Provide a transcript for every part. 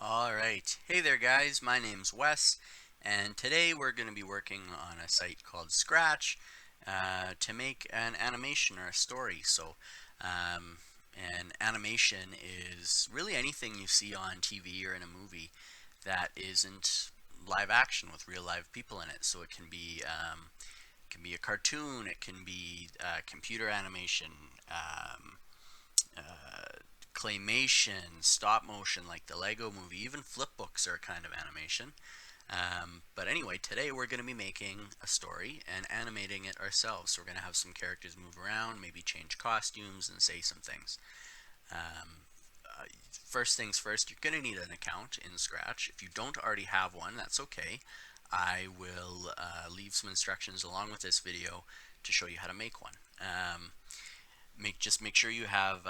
Alright, hey there guys, my name's Wes, and today we're going to be working on a site called Scratch to make an animation or a story. Um, an animation is really anything you see on TV or in a movie that isn't live action with real live people in it. So it can be a cartoon, it can be computer animation, claymation, stop motion like the Lego movie, even flip books are a kind of animation. But anyway, today we're going to be making a story and animating it ourselves. So we're going to have some characters move around, maybe change costumes and say some things. Um, First things first, you're going to need an account in Scratch. If you don't already have one, that's okay. I will leave some instructions along with this video to show you how to make one. Just make sure you have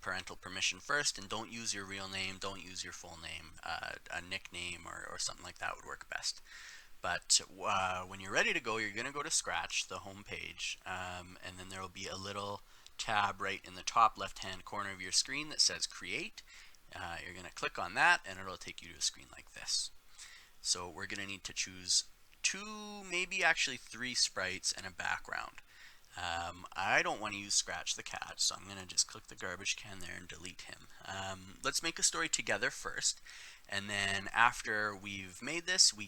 parental permission first, and don't use your real name, don't use your full name. A nickname or something like that would work best. But when you're ready to go, you're going to go to Scratch, the home page, and then there will be a little tab right in the top left hand corner of your screen that says Create. You're going to click on that and it'll take you to a screen like this. So we're going to need to choose two, maybe actually three sprites and a background. I don't want to use Scratch the cat, so I'm going to just click the garbage can there and delete him. Let's make a story together first, and then after we've made this, you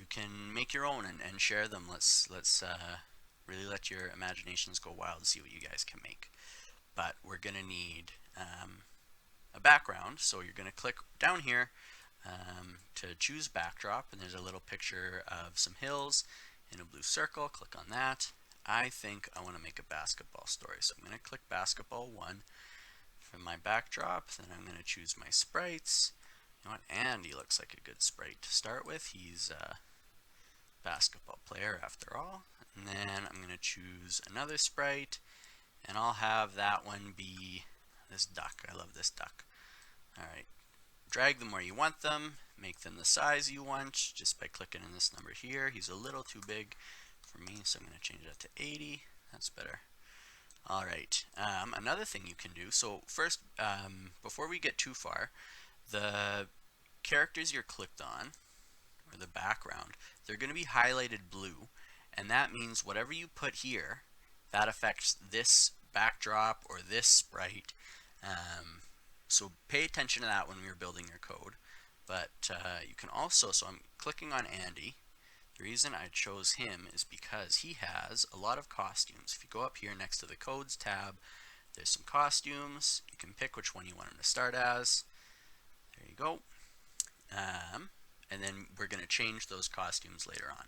can make your own and share them. Let's really let your imaginations go wild and see what you guys can make. But we're going to need a background, so you're going to click down here to choose backdrop, and there's a little picture of some hills in a blue circle. Click on that. I think I want to make a basketball story, so I'm going to click basketball 1 for my backdrop. Then I'm going to choose my sprites. You know what? Andy looks like a good sprite to start with. He's a basketball player after all. And then I'm going to choose another sprite, and I'll have that one be this duck. I love this duck. Alright, drag them where you want them, make them the size you want just by clicking in this number here. He's a little too big for me, so I'm going to change that to 80. That's better. Alright, another thing you can do, so first, before we get too far, the characters you're clicked on, or the background, they're going to be highlighted blue, and that means whatever you put here, that affects this backdrop or this sprite. So pay attention to that when you're building your code. But you can also, so I'm clicking on Andy. The reason I chose him is because he has a lot of costumes. If you go up here next to the codes tab, there's some costumes. You can pick which one you want him to start as. There you go. And then we're going to change those costumes later on.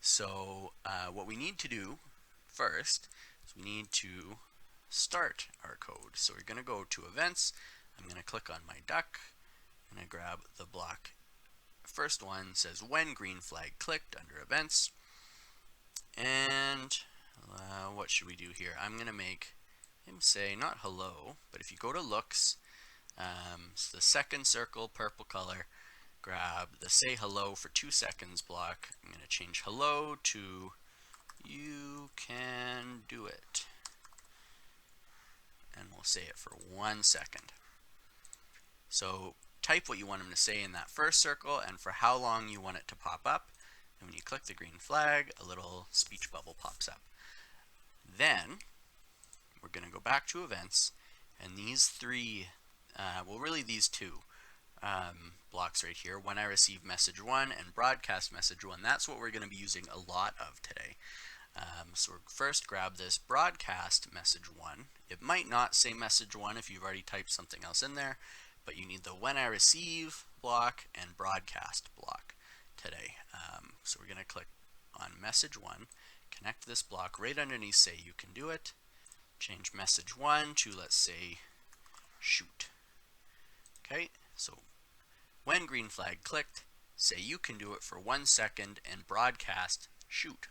So what we need to do first is we need to start our code. So we're going to go to events. I'm going to click on my duck. I'm going to grab the block. First one says when green flag clicked under events. And what should we do here? I'm going to make him say not hello, but if you go to looks, it's the second circle, purple color, grab the say hello for 2 seconds block. I'm going to change hello to you can do it. And we'll say it for 1 second. So type what you want him to say in that first circle and for how long you want it to pop up. And when you click the green flag, a little speech bubble pops up. Then we're going to go back to events, and these three, well really these two blocks right here, when I receive message 1 and broadcast message 1, that's what we're going to be using a lot of today. So we'll first grab this broadcast message 1. It might not say message 1 if you've already typed something else in there, but you need the when I receive block and broadcast block today. So we're going to click on message 1, connect this block right underneath say you can do it, change message 1 to let's say shoot. Okay, so when green flag clicked, say you can do it for 1 second and broadcast shoot.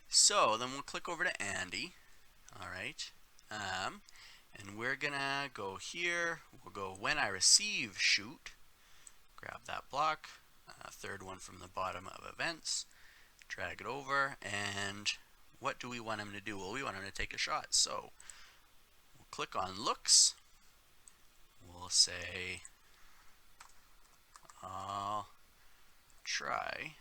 So then we'll click over to Andy. Alright, and we're gonna go here. We'll go when I receive shoot, grab that block, third one from the bottom of events, drag it over, and what do we want him to do? Well, we want him to take a shot, so we'll click on looks. We'll say, I'll try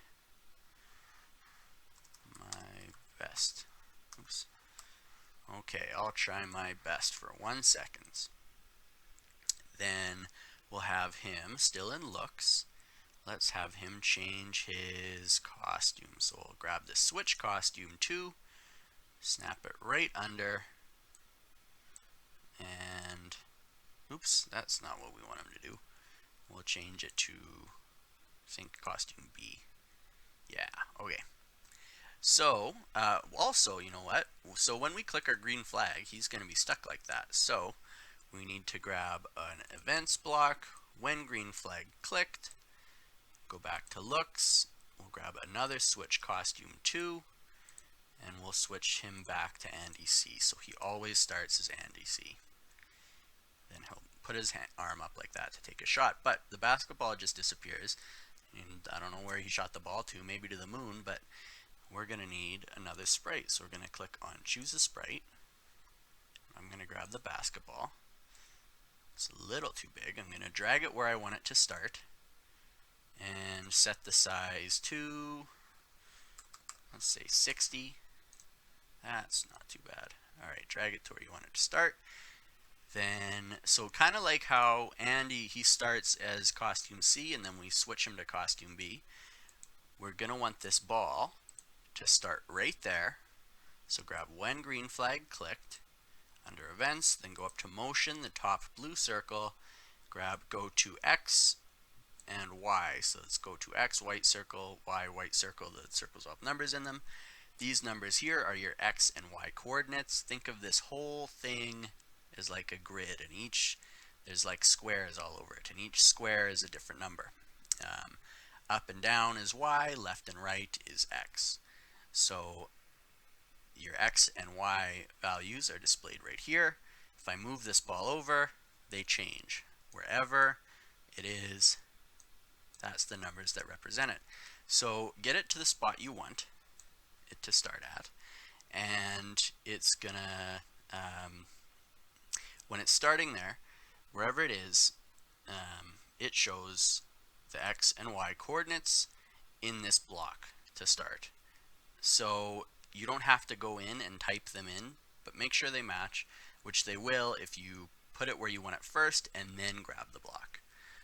my best. Oops. Okay, I'll try my best for 1 second. Then we'll have him still in looks. Let's have him change his costume. So we'll grab the switch costume 2, snap it right under, and oops, that's not what we want him to do. We'll change it to, I think, costume B. Yeah, okay. So, also, you know what? So when we click our green flag, he's going to be stuck like that. So we need to grab an events block, when green flag clicked, go back to looks, we'll grab another switch costume 2, and we'll switch him back to Andy C. So he always starts as Andy C. Then he'll put his arm up like that to take a shot, but the basketball just disappears. And I don't know where he shot the ball to, maybe to the moon, but we're going to need another sprite. So we're going to click on choose a sprite. I'm going to grab the basketball. It's a little too big. I'm going to drag it where I want it to start and set the size to, let's say 60. That's not too bad. Alright, drag it to where you want it to start. Then, so kind of like how Andy, he starts as costume C and then we switch him to costume B. We're going to want this ball to start right there. So grab when green flag clicked, under events, then go up to motion, the top blue circle, grab go to X and Y. So let's go to X, white circle, Y, white circle, the circles all have numbers in them. These numbers here are your X and Y coordinates. Think of this whole thing as like a grid, and there's like squares all over it, and each square is a different number. Up and down is Y, left and right is X. So your X and Y values are displayed right here. If I move this ball over, they change. Wherever it is, that's the numbers that represent it. So get it to the spot you want it to start at, and it's gonna, when it's starting there, wherever it is, it shows the X and Y coordinates in this block to start. So you don't have to go in and type them in, but make sure they match, which they will if you put it where you want it first and then grab the block.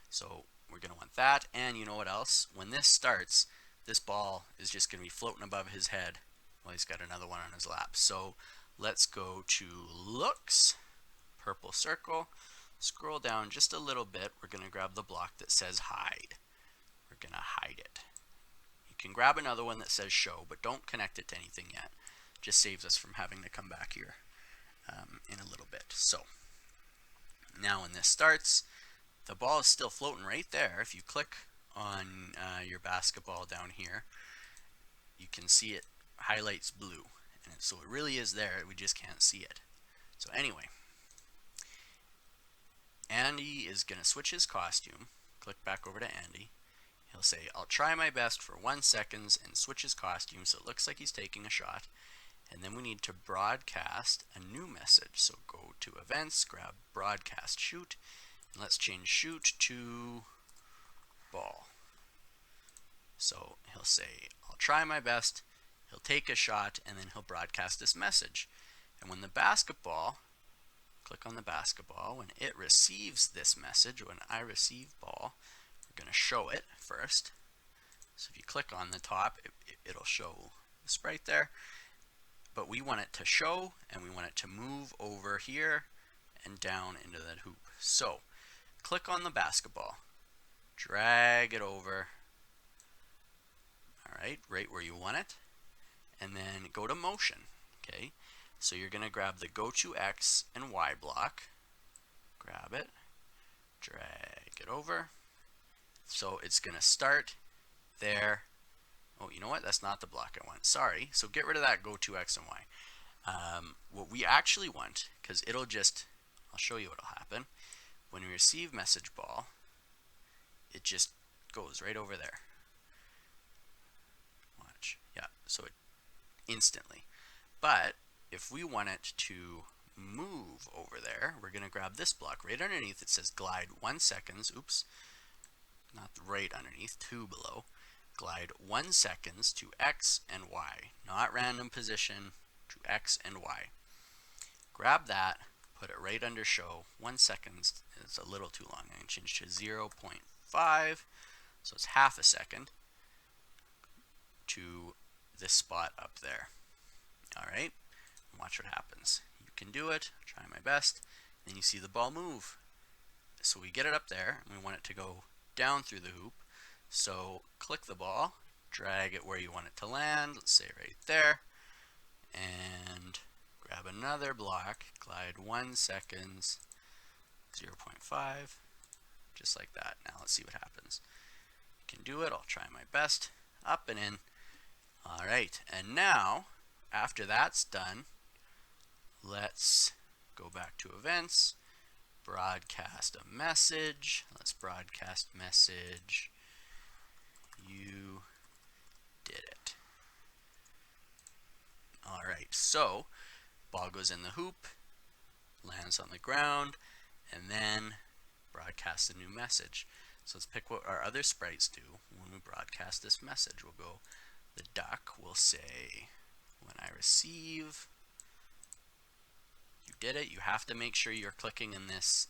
So we're going to want that, and you know what else? When this starts, this ball is just going to be floating above his head while he's got another one on his lap. So let's go to looks, purple circle, scroll down just a little bit. We're going to grab the block that says hide. We're going to hide it. You can grab another one that says show, but don't connect it to anything yet. Just saves us from having to come back here in a little bit. So now when this starts, the ball is still floating right there. If you click on your basketball down here, you can see it highlights blue. And so it really is there, we just can't see it. So anyway, Andy is going to switch his costume. Click back over to Andy. He'll say, I'll try my best for 1 second, and switch his costume so it looks like he's taking a shot. And then we need to broadcast a new message. So go to events, grab broadcast shoot, and let's change shoot to ball. So he'll say, I'll try my best, he'll take a shot, and then he'll broadcast this message. And when the basketball, click on the basketball, when it receives this message, when I receive ball, we're going to show it first. So if you click on the top, it'll show the sprite there. But we want it to show, and we want it to move over here and down into that hoop. So click on the basketball, drag it over, all right where you want it, and then go to motion. Okay, so you're going to grab the go to X and Y block, grab it, drag it over. So it's going to start there. Oh, you know what? That's not the block I want. Sorry. So get rid of that go to X and Y. What we actually want, because it'll just, I'll show you what'll happen. When we receive message ball, it just goes right over there. Watch. Yeah, so it instantly. But if we want it to move over there, we're going to grab this block. Right underneath it says glide 1 seconds. Oops, not right underneath, 2 below. Glide 1 seconds to X and Y. Not random position, to X and Y. Grab that, put it right under show. 1 second is a little too long. I can change to 0.5, so it's half a second to this spot up there. Alright, watch what happens. You can do it, try my best, then you see the ball move. So we get it up there, and we want it to go down through the hoop. So click the ball, drag it where you want it to land, let's say right there, and grab another block, glide 1 seconds, 0.5, just like that. Now let's see what happens. You can do it, I'll try my best, up and in. Alright, and now, after that's done, let's go back to events, broadcast a message. Let's broadcast message, you did it. Alright, so ball goes in the hoop, lands on the ground, and then broadcast a new message. So let's pick what our other sprites do when we broadcast this message. We'll go, the duck will say, when I receive, you did it. You have to make sure you're clicking in these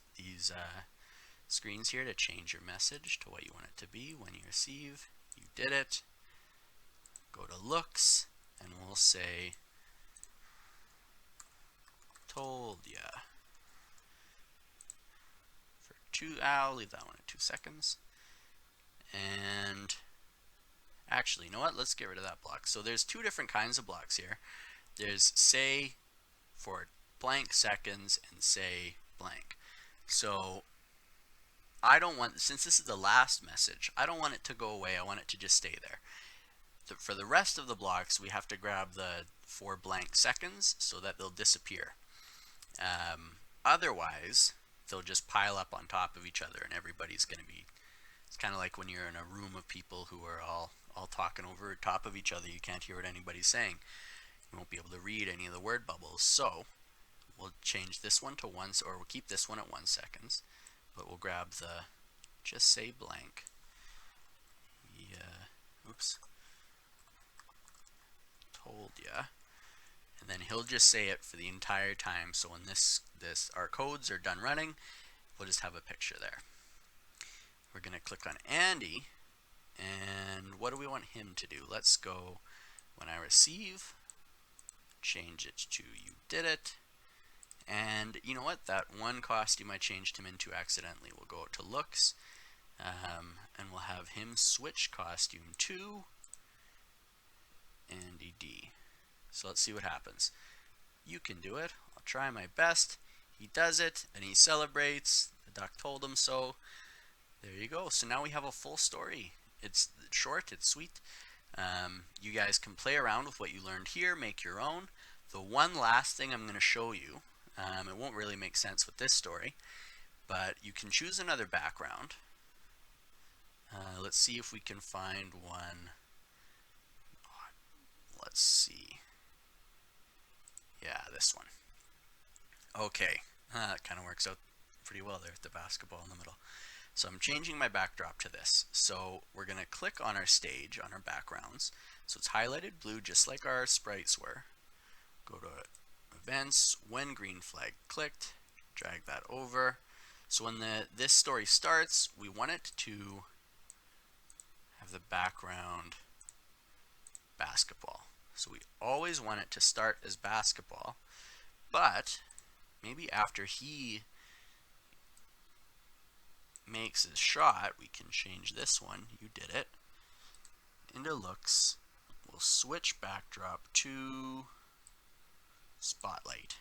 screens here to change your message to what you want it to be. When you receive, you did it. Go to looks, and we'll say, told ya. For 2, I'll leave that one at 2 seconds. And actually, you know what? Let's get rid of that block. So there's 2 different kinds of blocks here. There's say for blank seconds and say blank. So I don't want, since this is the last message, I don't want it to go away. I want it to just stay there. For the rest of the blocks, we have to grab the 4 blank seconds so that they'll disappear. Otherwise, they'll just pile up on top of each other, and everybody's going to be, it's kind of like when you're in a room of people who are all talking over top of each other. You can't hear what anybody's saying. You won't be able to read any of the word bubbles. So we'll change this one to 1, or we'll keep this one at 1 second, but we'll grab the just say blank. Yeah, oops. Told ya. And then he'll just say it for the entire time. So when our codes are done running, we'll just have a picture there. We're going to click on Andy, and what do we want him to do? Let's go, when I receive, change it to you did it. And you know what? That one costume I changed him into accidentally. We'll go to looks, and we'll have him switch costume to Andy D. So let's see what happens. You can do it. I'll try my best. He does it, and he celebrates. The duck told him so. There you go. So now we have a full story. It's short, it's sweet. You guys can play around with what you learned here, make your own. The one last thing I'm going to show you, it won't really make sense with this story, but you can choose another background. Let's see if we can find one. Let's see. Yeah, this one. Okay, that kind of works out pretty well there with the basketball in the middle. So I'm changing my backdrop to this. So we're going to click on our stage, on our backgrounds. So it's highlighted blue just like our sprites were. Go to events, when green flag clicked, drag that over. So when this story starts, we want it to have the background basketball. So we always want it to start as basketball, but maybe after he makes his shot, we can change this one, you did it, into looks. We'll switch backdrop to spotlight.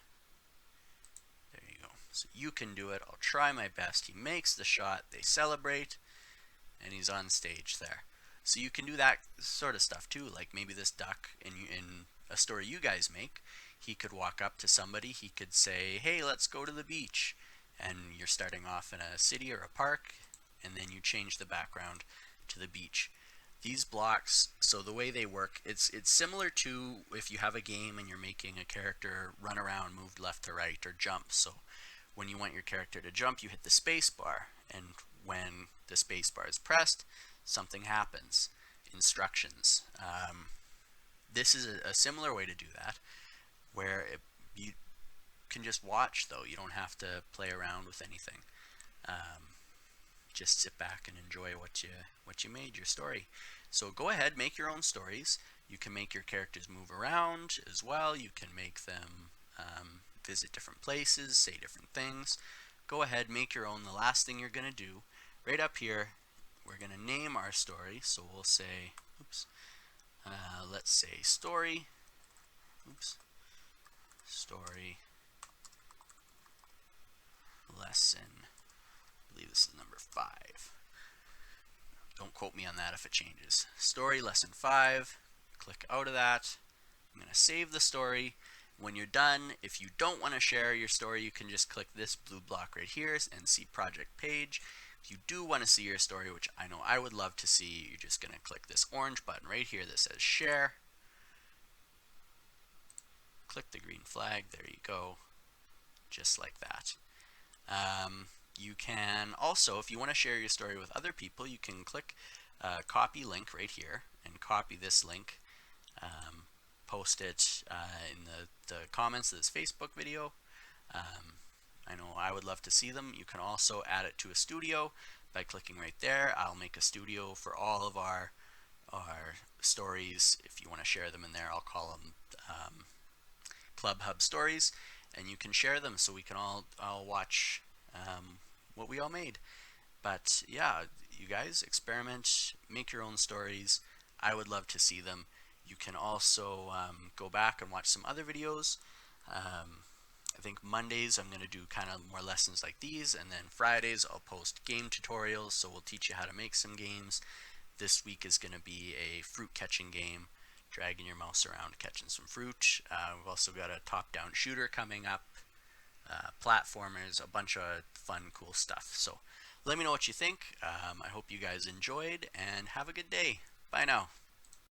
There you go. So you can do it. I'll try my best. He makes the shot, they celebrate, and he's on stage there. So you can do that sort of stuff too, like maybe this duck in a story you guys make, he could walk up to somebody, he could say, hey, let's go to the beach. And you're starting off in a city or a park, and then you change the background to the beach. These blocks, so the way they work, it's similar to if you have a game and you're making a character run around, move left to right, or jump. So when you want your character to jump, you hit the space bar, and when the space bar is pressed, something happens. Instructions. This is a similar way to do that, where you can just watch, though. You don't have to play around with anything. Just sit back and enjoy what you made, your story. So go ahead, make your own stories. You can make your characters move around as well. You can make them visit different places, say different things. Go ahead, make your own. The last thing you're going to do, right up here, we're going to name our story. So we'll say, oops, let's say story, oops, story lesson. I believe this is number 5. Don't quote me on that if it changes. Story lesson 5. Click out of that. I'm going to save the story. When you're done, if you don't want to share your story, you can just click this blue block right here and see project page. If you do want to see your story, which I know I would love to see, you're just going to click this orange button right here that says share. Click the green flag. There you go. Just like that. You can also, if you want to share your story with other people, you can click copy link right here and copy this link, post it in the comments of this Facebook video. I know I would love to see them. You can also add it to a studio by clicking right there. I'll make a studio for all of our stories. If you want to share them in there, I'll call them Club Hub Stories, and you can share them so we can all watch what we all made. But yeah, you guys experiment, make your own stories. I would love to see them. You can also go back and watch some other videos. I think Mondays I'm going to do kind of more lessons like these, and then Fridays I'll post game tutorials, so we'll teach you how to make some games. This week is going to be a fruit catching game, dragging your mouse around catching some fruit. We've also got a top-down shooter coming up, platformers, a bunch of fun, cool stuff. So let me know what you think. I hope you guys enjoyed, and have a good day. Bye now.